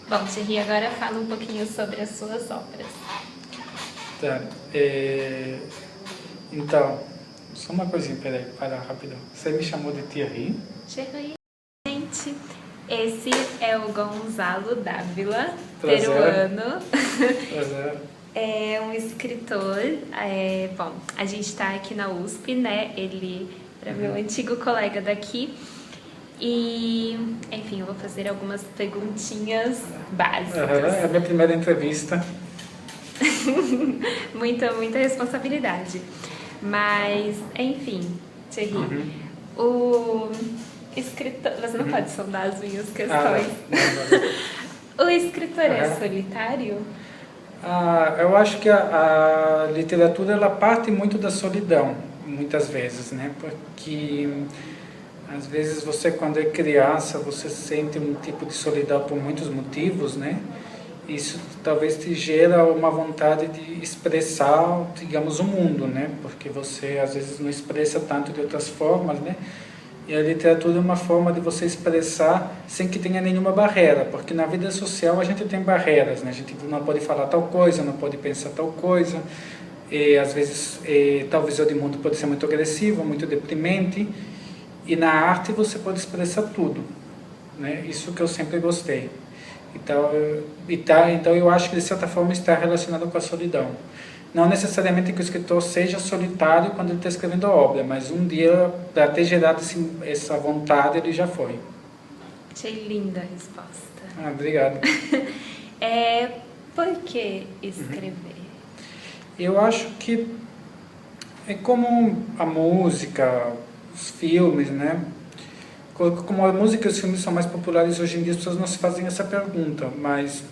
Bom, Thierry, agora fala um pouquinho sobre as suas obras. Tá. Então, só uma coisinha, peraí, para rapidão. Você me chamou de Thierry? Thierry, gente, esse é o Gonzalo Dávila, Prazer. peruano. Prazer. É um escritor. Bom, a gente está aqui na USP, né? Ele era meu antigo colega daqui. E, enfim, eu vou fazer algumas perguntinhas básicas. É a minha primeira entrevista. muita responsabilidade. Mas, enfim, Thierry, o escritor... Você não pode sondar as minhas questões. O escritor é solitário? Eu acho que a literatura ela parte muito da solidão, muitas vezes, né? Porque às vezes você, quando é criança, você sente um tipo de solidão por muitos motivos, né? Isso talvez te gera uma vontade de expressar, digamos, o mundo, né? Porque você às vezes não expressa tanto de outras formas, né? E a literatura é uma forma de você expressar sem que tenha nenhuma barreira, porque na vida social a gente tem barreiras, né? A gente não pode falar tal coisa, não pode pensar tal coisa, e às vezes tal visão de mundo pode ser muito agressiva, muito deprimente, e na arte você pode expressar tudo, né? Isso que eu sempre gostei. Então eu acho que de certa forma está relacionado com a solidão. Não necessariamente que o escritor seja solitário quando ele está escrevendo a obra, mas um dia, para ter gerado essa vontade, ele já foi. Achei linda a resposta. Obrigado. Por que escrever? Eu acho que é como a música, os filmes, né? Como a música e os filmes são mais populares hoje em dia, as pessoas não se fazem essa pergunta, mas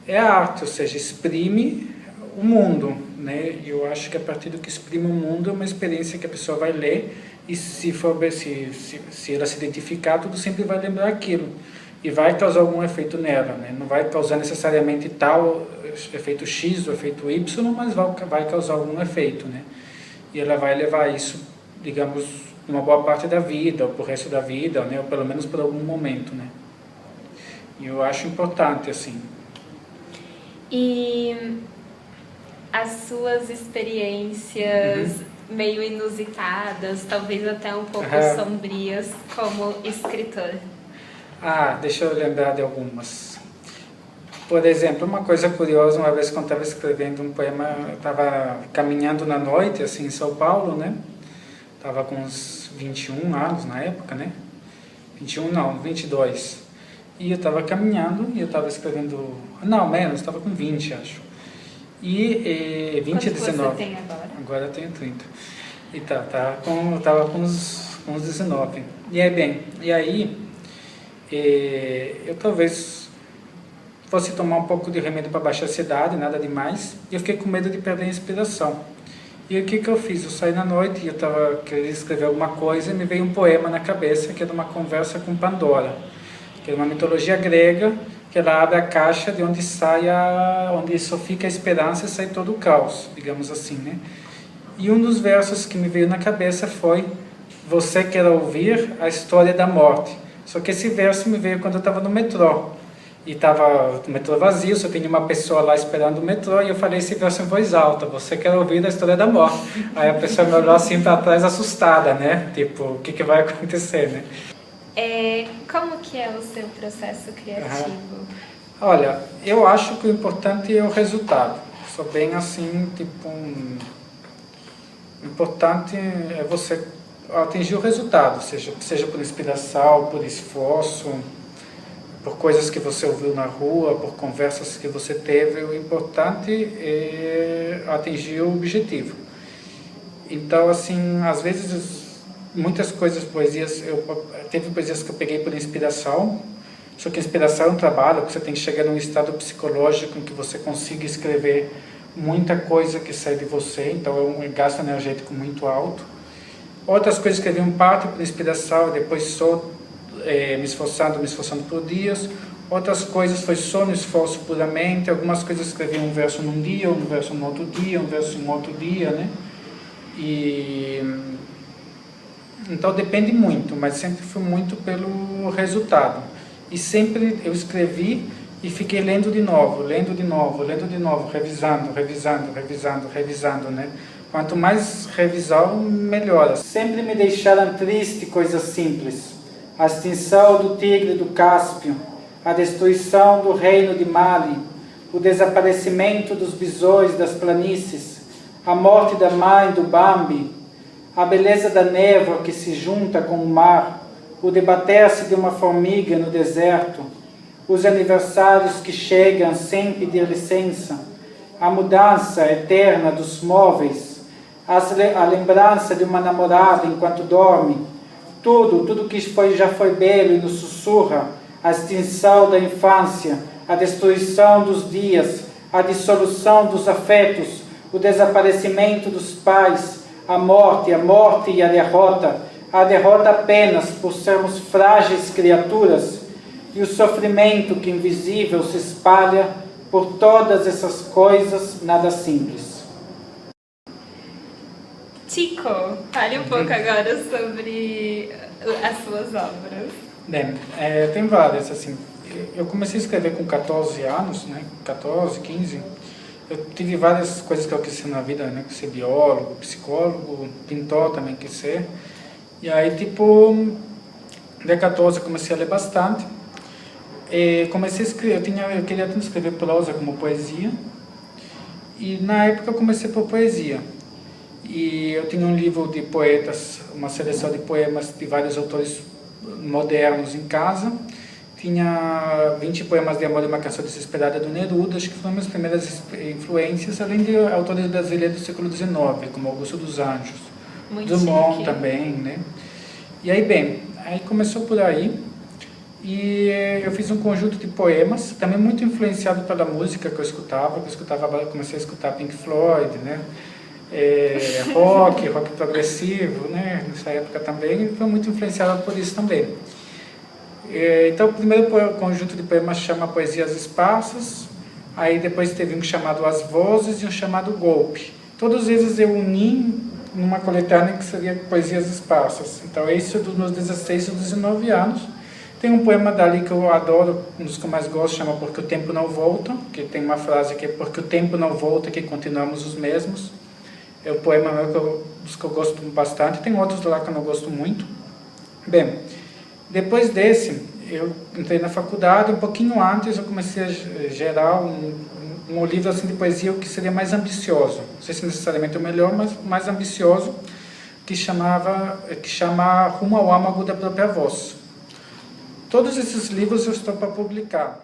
é a arte, ou seja, exprime o mundo, né? E eu acho que a partir do que exprime o mundo é uma experiência que a pessoa vai ler e se ela se identificar, tudo sempre vai lembrar aquilo e vai causar algum efeito nela, né? Não vai causar necessariamente tal efeito X ou efeito Y, mas vai causar algum efeito, né? E ela vai levar isso, digamos, uma boa parte da vida, ou pro resto da vida, né? Ou pelo menos por algum momento, né? E eu acho importante, assim. E as suas experiências meio inusitadas, talvez até um pouco sombrias, como escritor? Deixa eu lembrar de algumas. Por exemplo, uma coisa curiosa, uma vez quando eu estava escrevendo um poema, eu estava caminhando na noite, assim, em São Paulo, né? Estava com uns 21 anos na época, né? 21 não, 22. E eu estava caminhando e eu estava escrevendo... Não, menos, estava com 20, acho. E 20 e 19. Você tem agora? Agora eu tenho 30. E eu estava com uns 19. E aí eu talvez fosse tomar um pouco de remédio para baixar a ansiedade, nada demais. E eu fiquei com medo de perder a inspiração. E o que eu fiz? Eu saí na noite e eu estava querendo escrever alguma coisa e me veio um poema na cabeça que era uma conversa com Pandora, que é uma mitologia grega, que ela abre a caixa de onde onde só fica a esperança e sai todo o caos, digamos assim, né? E um dos versos que me veio na cabeça foi: você quer ouvir a história da morte. Só que esse verso me veio quando eu estava no metrô. E estava o metrô vazio, só tinha uma pessoa lá esperando o metrô, e eu falei esse verso em voz alta: você quer ouvir a história da morte. Aí a pessoa me olhou assim para trás assustada, né? Tipo, o que vai acontecer, né? Como que é o seu processo criativo? Olha, eu acho que o importante é o resultado. Sou bem assim, tipo, o importante é você atingir o resultado, seja por inspiração, por esforço, por coisas que você ouviu na rua, por conversas que você teve. O importante é atingir o objetivo. Então, assim, às vezes, muitas coisas, teve poesias que eu peguei por inspiração, só que a inspiração é um trabalho, que você tem que chegar num estado psicológico em que você consiga escrever muita coisa que sai de você, então é um gasto energético muito alto. Outras coisas que escrevi parte por inspiração, e depois só me esforçando por dias. Outras coisas foi só no esforço puramente. Algumas coisas escrevi um verso num dia, um verso no outro dia, um verso em outro dia, né? Então depende muito, mas sempre foi muito pelo resultado. E sempre eu escrevi e fiquei lendo de novo, revisando, né? Quanto mais revisão, melhora. Sempre me deixaram triste coisas simples. A extinção do tigre do Cáspio, a destruição do reino de Mali, o desaparecimento dos bisões das planícies, a morte da mãe do Bambi, a beleza da névoa que se junta com o mar, o debater-se de uma formiga no deserto, os aniversários que chegam sem pedir licença, a mudança eterna dos móveis, a lembrança de uma namorada enquanto dorme, tudo que já foi belo e nos sussurra, a extinção da infância, a destruição dos dias, a dissolução dos afetos, o desaparecimento dos pais, a morte e a derrota apenas por sermos frágeis criaturas, e o sofrimento que invisível se espalha por todas essas coisas nada simples. Chico, fale um pouco agora sobre as suas obras. Bem, tem várias, assim. Eu comecei a escrever com 14 anos, né? 14, 15. Eu tive várias coisas que eu quis ser na vida, né? Quis ser biólogo, psicólogo, pintor também quis ser. E aí, tipo, de 14 eu comecei a ler bastante. E comecei a escrever, eu queria tanto escrever prosa como poesia. E na época eu comecei por poesia. E eu tinha um livro de poetas, uma seleção de poemas de vários autores modernos em casa. Tinha 20 poemas de amor e uma canção desesperada do Neruda, acho que foram minhas primeiras influências, além de autores brasileiros do século XIX, como Augusto dos Anjos, Drummond chique. Também, né? E aí, bem, aí começou por aí, e eu fiz um conjunto de poemas, também muito influenciado pela música que eu escutava, comecei a escutar Pink Floyd, né? Rock progressivo, né? Nessa época também, e foi muito influenciado por isso também. Então, o primeiro conjunto de poemas chama Poesias Esparsas, aí depois teve um chamado As Vozes e um chamado Golpe. Todos eles eu uni numa coletânea que seria Poesias Esparsas. Então, esse é dos meus 16 ou 19 anos. Tem um poema dali que eu adoro, um dos que eu mais gosto, chama Porque o Tempo Não Volta, que tem uma frase que é Porque o Tempo Não Volta, que continuamos os mesmos. É um poema meu dos que eu gosto bastante, tem outros lá que eu não gosto muito. Bem, depois desse, eu entrei na faculdade, um pouquinho antes eu comecei a gerar um livro assim, de poesia que seria mais ambicioso, não sei se necessariamente é o melhor, mas mais ambicioso, que chama Rumo ao Âmago da Própria Voz. Todos esses livros eu estou para publicar.